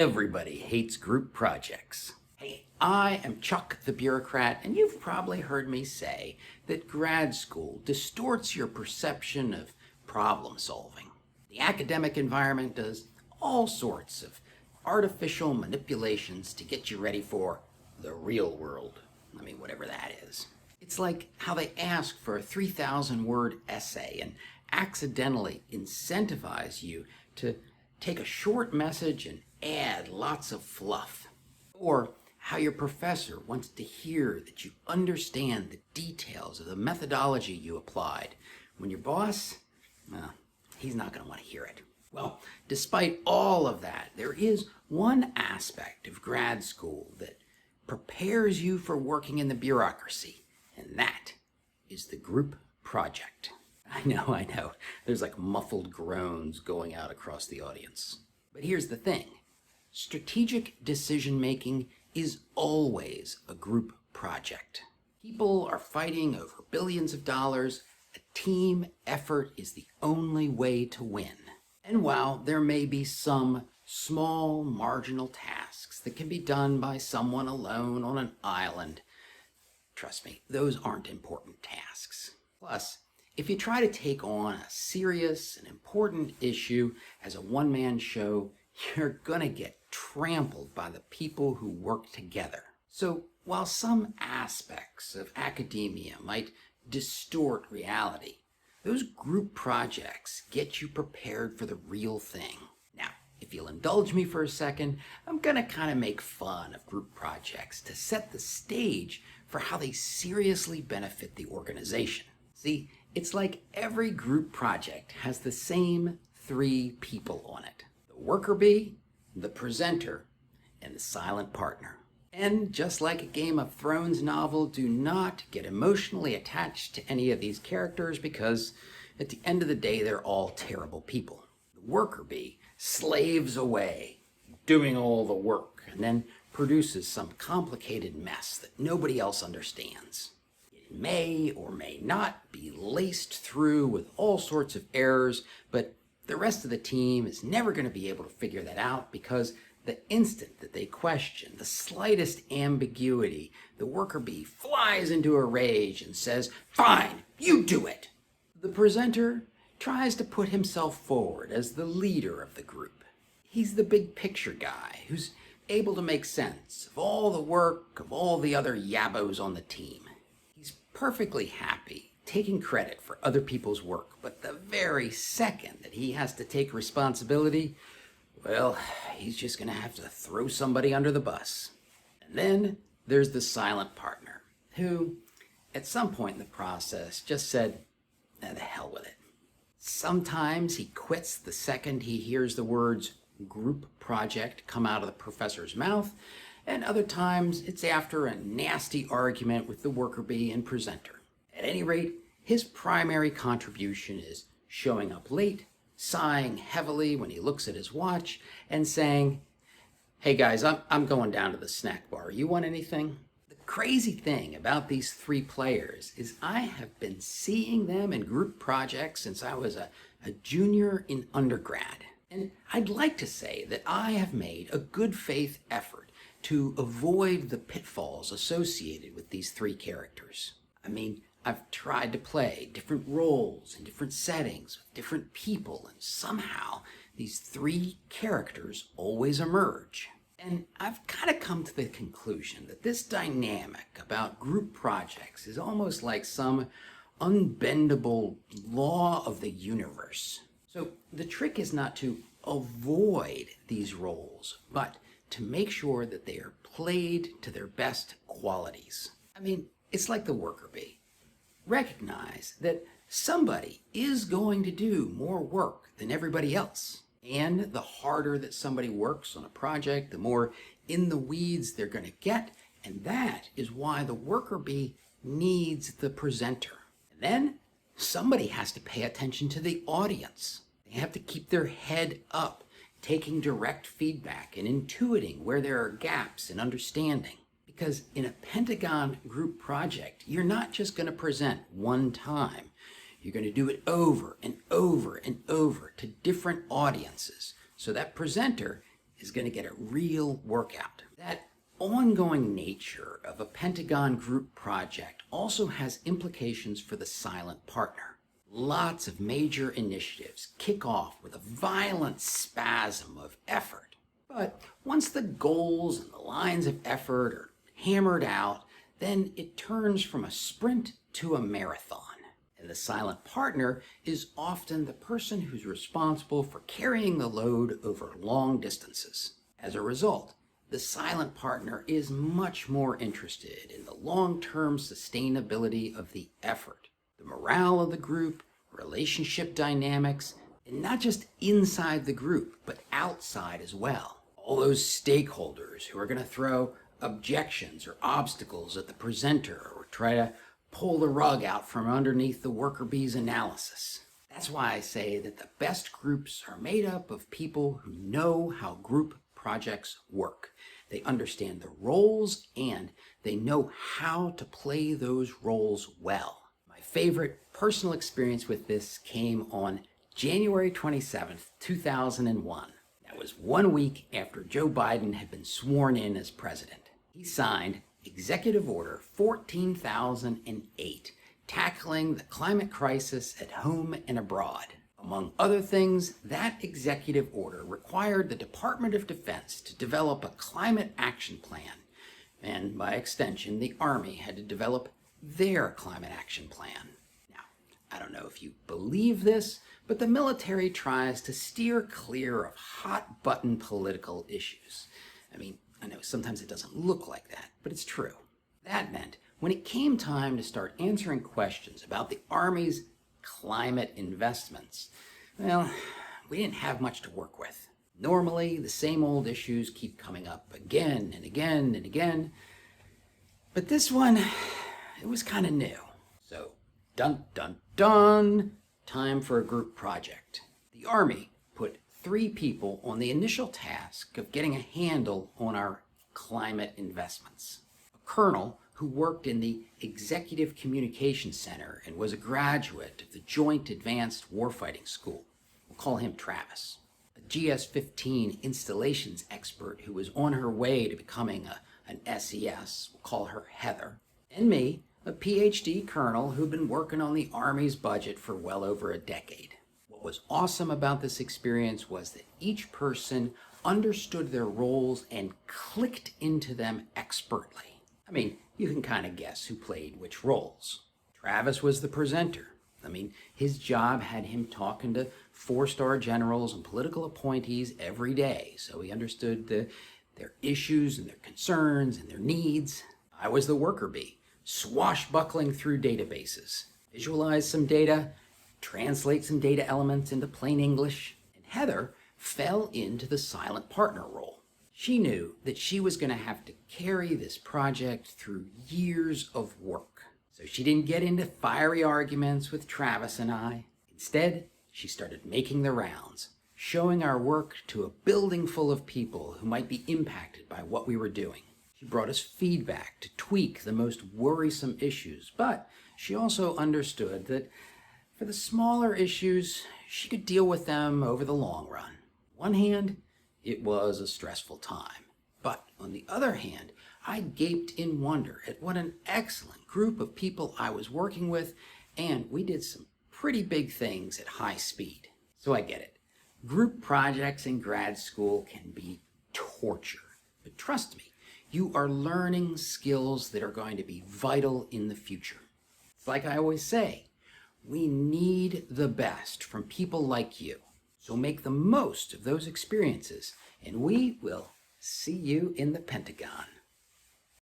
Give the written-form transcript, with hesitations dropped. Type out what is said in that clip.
Everybody hates group projects. Hey, I am Chuck the Bureaucrat, and you've probably heard me say that grad school distorts your perception of problem solving. The academic environment does all sorts of artificial manipulations to get you ready for the real world. I mean, whatever that is. It's like how they ask for a 3,000-word essay and accidentally incentivize you to take a short message and add lots of fluff. Or how your professor wants to hear that you understand the details of the methodology you applied, when your boss, well, he's not going to want to hear it. Well, despite all of that, there is one aspect of grad school that prepares you for working in the bureaucracy, and that is the group project. I know. There's like muffled groans going out across the audience. But here's the thing. Strategic decision-making is always a group project. People are fighting over billions of dollars. A team effort is the only way to win. And while there may be some small marginal tasks that can be done by someone alone on an island, trust me, those aren't important tasks. Plus, if you try to take on a serious and important issue as a one-man show, you're gonna get trampled by the people who work together. So while some aspects of academia might distort reality, those group projects get you prepared for the real thing. Now, if you'll indulge me for a second, I'm gonna kind of make fun of group projects to set the stage for how they seriously benefit the organization. See, it's like every group project has the same 3 people on it. The worker bee, the presenter, and the silent partner. And just like a Game of Thrones novel, do not get emotionally attached to any of these characters because at the end of the day, they're all terrible people. The worker bee slaves away, doing all the work, and then produces some complicated mess that nobody else understands. It may or may not be laced through with all sorts of errors, but the rest of the team is never going to be able to figure that out because the instant that they question the slightest ambiguity, the worker bee flies into a rage and says, "Fine, you do it." The presenter tries to put himself forward as the leader of the group. He's the big picture guy who's able to make sense of all the work of all the other yabbos on the team. He's perfectly happy taking credit for other people's work, but the very second that he has to take responsibility, well, he's just going to have to throw somebody under the bus. And then there's the silent partner, who, at some point in the process, just said, the hell with it. Sometimes he quits the second he hears the words group project come out of the professor's mouth, and other times it's after a nasty argument with the worker bee and presenter. At any rate, his primary contribution is showing up late, sighing heavily when he looks at his watch, and saying, "Hey guys, I'm going down to the snack bar. You want anything?" The crazy thing about these 3 players is I have been seeing them in group projects since I was a junior in undergrad. And I'd like to say that I have made a good faith effort to avoid the pitfalls associated with these 3 characters. I mean, I've tried to play different roles in different settings with different people, and somehow these 3 characters always emerge. And I've kind of come to the conclusion that this dynamic about group projects is almost like some unbendable law of the universe. So the trick is not to avoid these roles, but to make sure that they are played to their best qualities. I mean, it's like the worker bee. Recognize that somebody is going to do more work than everybody else. And the harder that somebody works on a project, the more in the weeds they're going to get. And that is why the worker bee needs the presenter. And then somebody has to pay attention to the audience. They have to keep their head up, taking direct feedback and intuiting where there are gaps in understanding. Because in a Pentagon group project, you're not just going to present one time. You're going to do it over and over and over to different audiences. So that presenter is going to get a real workout. That ongoing nature of a Pentagon group project also has implications for the silent partner. Lots of major initiatives kick off with a violent spasm of effort. But once the goals and the lines of effort are hammered out, then it turns from a sprint to a marathon. And the silent partner is often the person who's responsible for carrying the load over long distances. As a result, the silent partner is much more interested in the long-term sustainability of the effort, the morale of the group, relationship dynamics, and not just inside the group, but outside as well. All those stakeholders who are going to throw objections or obstacles at the presenter or try to pull the rug out from underneath the worker bee's analysis. That's why I say that the best groups are made up of people who know how group projects work. They understand the roles and they know how to play those roles well. My favorite personal experience with this came on January 27th, 2001. That was 1 week after Joe Biden had been sworn in as president. He signed Executive Order 14,008, tackling the climate crisis at home and abroad. Among other things, that executive order required the Department of Defense to develop a climate action plan, and by extension, the Army had to develop their climate action plan. Now, I don't know if you believe this, but the military tries to steer clear of hot-button political issues. I know sometimes it doesn't look like that, but it's true. That meant when it came time to start answering questions about the Army's climate investments, well, we didn't have much to work with. Normally, the same old issues keep coming up again and again and again, but this one, it was kind of new. So, dun dun dun, time for a group project. The Army put 3 people on the initial task of getting a handle on our climate investments. A colonel who worked in the Executive Communications Center and was a graduate of the Joint Advanced Warfighting School. We'll call him Travis. A GS-15 installations expert who was on her way to becoming an SES. We'll call her Heather. And me, a PhD colonel who'd been working on the Army's budget for well over a decade. What was awesome about this experience was that each person understood their roles and clicked into them expertly. You can kind of guess who played which roles. Travis was the presenter. His job had him talking to 4-star generals and political appointees every day, so he understood their issues and their concerns and their needs. I was the worker bee, swashbuckling through databases, visualize some data, translate some data elements into plain English, and Heather fell into the silent partner role. She knew that she was going to have to carry this project through years of work. So she didn't get into fiery arguments with Travis and I. Instead, she started making the rounds, showing our work to a building full of people who might be impacted by what we were doing. She brought us feedback to tweak the most worrisome issues, but she also understood that for the smaller issues, she could deal with them over the long run. On one hand, it was a stressful time. But on the other hand, I gaped in wonder at what an excellent group of people I was working with, and we did some pretty big things at high speed. So I get it. Group projects in grad school can be torture. But trust me, you are learning skills that are going to be vital in the future. It's like I always say, we need the best from people like you. So make the most of those experiences, and we will see you in the Pentagon.